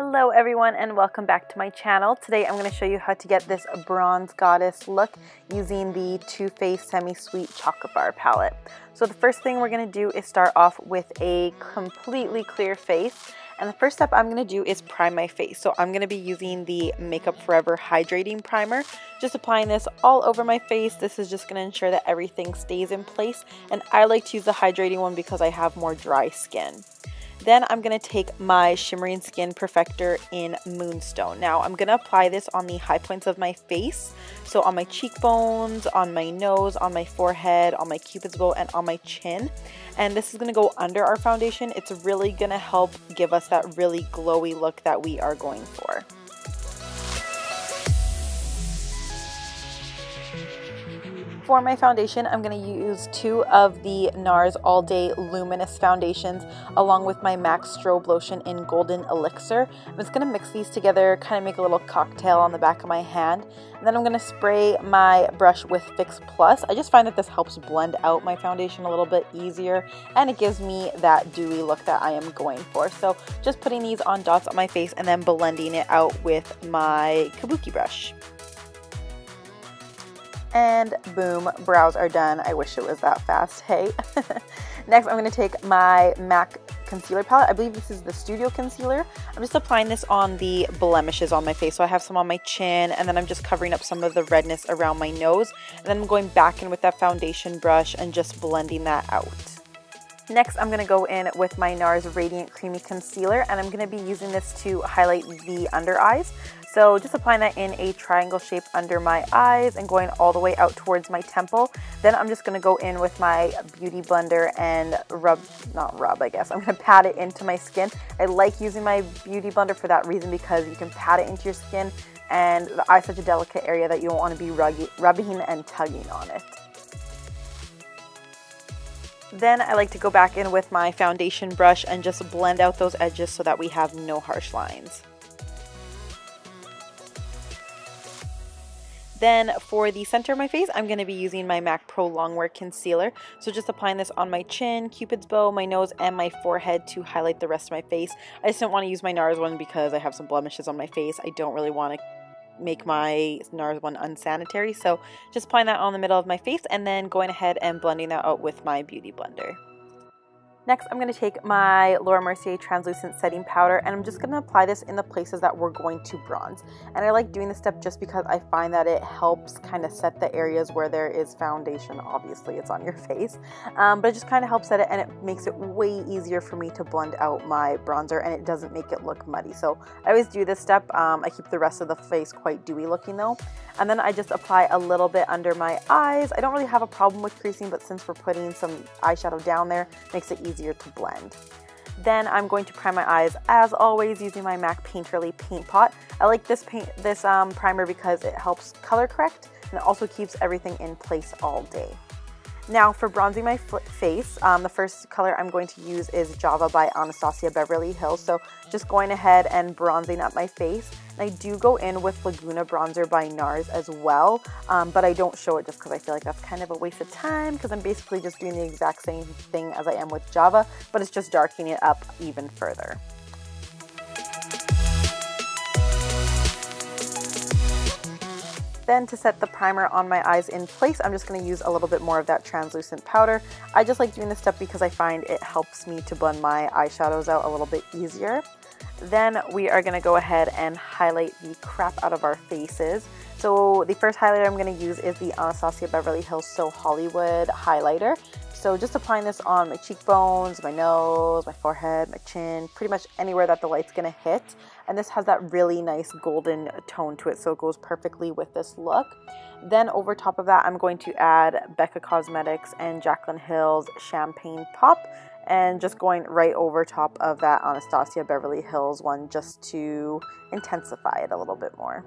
Hello everyone and welcome back to my channel. Today I'm going to show you how to get this bronze goddess look using the Too Faced Semi-Sweet Chocolate Bar palette. So the first thing we're going to do is start off with a completely clear face. And the first step I'm going to do is prime my face. So I'm going to be using the Makeup Forever Hydrating Primer. Just applying this all over my face. This is just going to ensure that everything stays in place. And I like to use the hydrating one because I have more dry skin. Then I'm going to take my Shimmering Skin Perfector in Moonstone. Now I'm going to apply this on the high points of my face. So on my cheekbones, on my nose, on my forehead, on my cupid's bow, and on my chin. And this is going to go under our foundation. It's really going to help give us that really glowy look that we are going for. For my foundation, I'm going to use two of the NARS All Day Luminous foundations along with my MAC Strobe Lotion in Golden Elixir. I'm just going to mix these together, kind of make a little cocktail on the back of my hand. And then I'm going to spray my brush with Fix Plus. I just find that this helps blend out my foundation a little bit easier and it gives me that dewy look that I am going for. So just putting these on dots on my face and then blending it out with my kabuki brush. And boom, brows are done. I wish it was that fast, hey. Next, I'm going to take my MAC concealer palette. I believe this is the Studio Concealer. I'm just applying this on the blemishes on my face. So I have some on my chin, and then I'm just covering up some of the redness around my nose. And then I'm going back in with that foundation brush and just blending that out. Next, I'm going to go in with my NARS Radiant Creamy Concealer, and I'm going to be using this to highlight the under eyes. So just applying that in a triangle shape under my eyes and going all the way out towards my temple. Then I'm just going to go in with my Beauty Blender and I'm going to pat it into my skin. I like using my Beauty Blender for that reason because you can pat it into your skin, and the eye's such a delicate area that you don't want to be rubbing and tugging on it. Then I like to go back in with my foundation brush and just blend out those edges so that we have no harsh lines. Then for the center of my face, I'm going to be using my MAC Pro Longwear Concealer. So just applying this on my chin, cupid's bow, my nose, and my forehead to highlight the rest of my face. I just don't want to use my NARS one because I have some blemishes on my face. I don't really want to make my NARS one unsanitary. So just applying that on the middle of my face and then going ahead and blending that out with my Beauty Blender. Next, I'm going to take my Laura Mercier Translucent Setting Powder, and I'm just going to apply this in the places that we're going to bronze. And I like doing this step just because I find that it helps kind of set the areas where there is foundation. Obviously, it's on your face, but it just kind of helps set it, and it makes it way easier for me to blend out my bronzer, and it doesn't make it look muddy. So I always do this step. I keep the rest of the face quite dewy looking though. And then I just apply a little bit under my eyes. I don't really have a problem with creasing, but since we're putting some eyeshadow down there, it makes it easier to blend. Then I'm going to prime my eyes, as always, using my MAC Painterly Paint Pot. I like this primer because it helps color correct, and it also keeps everything in place all day. Now for bronzing my face, the first color I'm going to use is Java by Anastasia Beverly Hills. So just going ahead and bronzing up my face. And I do go in with Laguna bronzer by NARS as well, but I don't show it just because I feel like that's kind of a waste of time because I'm basically just doing the exact same thing as I am with Java, but it's just darkening it up even further. Then to set the primer on my eyes in place, I'm just going to use a little bit more of that translucent powder. I just like doing this step because I find it helps me to blend my eyeshadows out a little bit easier. Then we are going to go ahead and highlight the crap out of our faces. So the first highlighter I'm going to use is the Anastasia Beverly Hills So Hollywood highlighter. So just applying this on my cheekbones, my nose, my forehead, my chin, pretty much anywhere that the light's going to hit. And this has that really nice golden tone to it, so it goes perfectly with this look. Then over top of that, I'm going to add Becca Cosmetics and Jaclyn Hill's Champagne Pop, and just going right over top of that Anastasia Beverly Hills one just to intensify it a little bit more.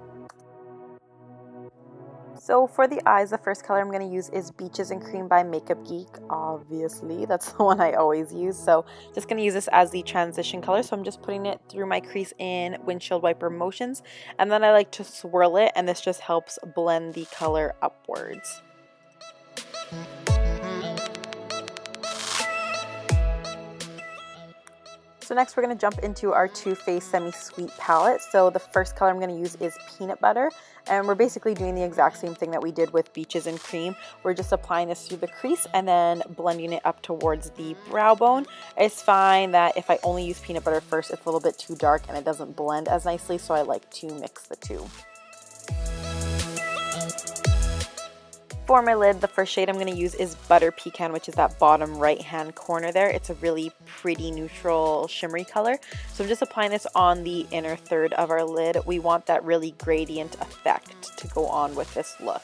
So for the eyes, the first color I'm going to use is Beaches and Cream by Makeup Geek. Obviously, that's the one I always use. So just going to use this as the transition color. So I'm just putting it through my crease in windshield wiper motions. And then I like to swirl it, and this just helps blend the color upwards. So So next we're going to jump into our Too Faced Semi-Sweet palette. So the first color I'm going to use is Peanut Butter, and we're basically doing the exact same thing that we did with Beaches and Cream. We're just applying this through the crease and then blending it up towards the brow bone. I just find that if I only use Peanut Butter first, it's a little bit too dark and it doesn't blend as nicely, so I like to mix the two. For my lid, the first shade I'm going to use is Butter Pecan, which is that bottom right hand corner there. It's a really pretty neutral shimmery color. So I'm just applying this on the inner third of our lid. We want that really gradient effect to go on with this look.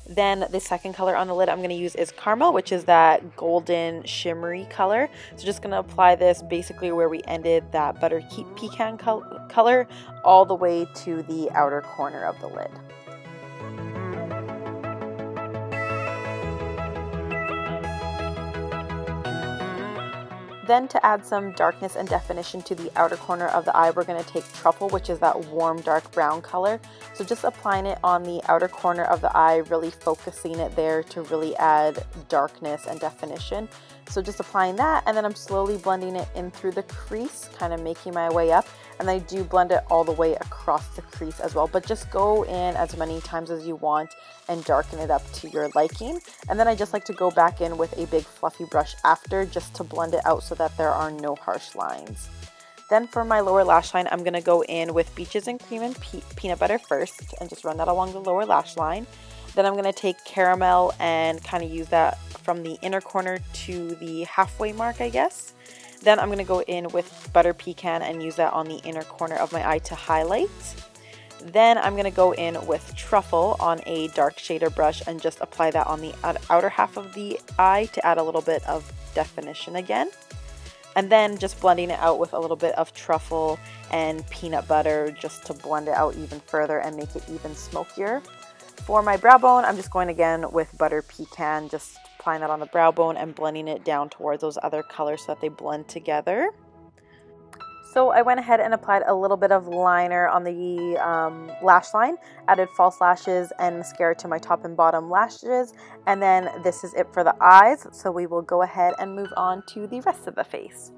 Then the second color on the lid I'm going to use is Caramel, which is that golden shimmery color. So just going to apply this basically where we ended that Butter Pecan color all the way to the outer corner of the lid. Then to add some darkness and definition to the outer corner of the eye, we're going to take Truffle, which is that warm dark brown color. So just applying it on the outer corner of the eye, really focusing it there to really add darkness and definition. So just applying that, and then I'm slowly blending it in through the crease, kind of making my way up. And I do blend it all the way across the crease as well, but just go in as many times as you want and darken it up to your liking. And then I just like to go back in with a big fluffy brush after, just to blend it out so that there are no harsh lines. Then for my lower lash line, I'm going to go in with Beaches and Cream and Peanut Butter first and just run that along the lower lash line. Then I'm going to take Caramel and kind of use that from the inner corner to the halfway mark, I guess. Then I'm going to go in with Butter Pecan and use that on the inner corner of my eye to highlight. Then I'm going to go in with Truffle on a dark shader brush and just apply that on the outer half of the eye to add a little bit of definition again. And then just blending it out with a little bit of Truffle and Peanut Butter just to blend it out even further and make it even smokier. For my brow bone, I'm just going again with Butter Pecan, just applying that on the brow bone and blending it down towards those other colors so that they blend together. So I went ahead and applied a little bit of liner on the lash line, added false lashes and mascara to my top and bottom lashes, and then this is it for the eyes. So we will go ahead and move on to the rest of the face.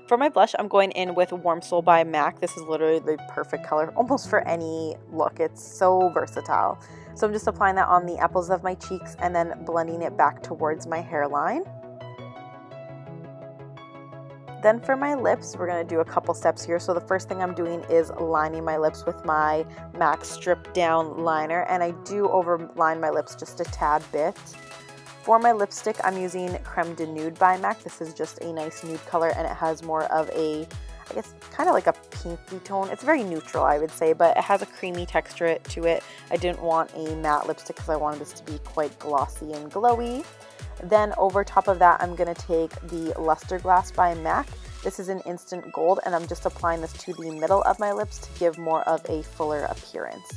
For my blush, I'm going in with Warm Soul by MAC. This is literally the perfect color almost for any look. It's so versatile. So I'm just applying that on the apples of my cheeks and then blending it back towards my hairline. Then for my lips, we're going to do a couple steps here. So the first thing I'm doing is lining my lips with my MAC Stripdown Liner, and I do overline my lips just a tad bit. For my lipstick, I'm using Creme de Nude by MAC. This is just a nice nude color, and it has more of a, I guess, kind of like a pinky tone. It's very neutral, I would say, but it has a creamy texture to it. I didn't want a matte lipstick because I wanted this to be quite glossy and glowy. Then over top of that, I'm going to take the Luster Glass by MAC. This is an instant gold, and I'm just applying this to the middle of my lips to give more of a fuller appearance.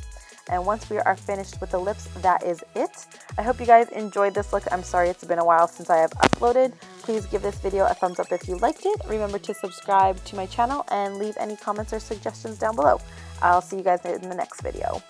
And once we are finished with the lips, that is it. I hope you guys enjoyed this look. I'm sorry it's been a while since I have uploaded. Please give this video a thumbs up if you liked it. Remember to subscribe to my channel and leave any comments or suggestions down below. I'll see you guys in the next video.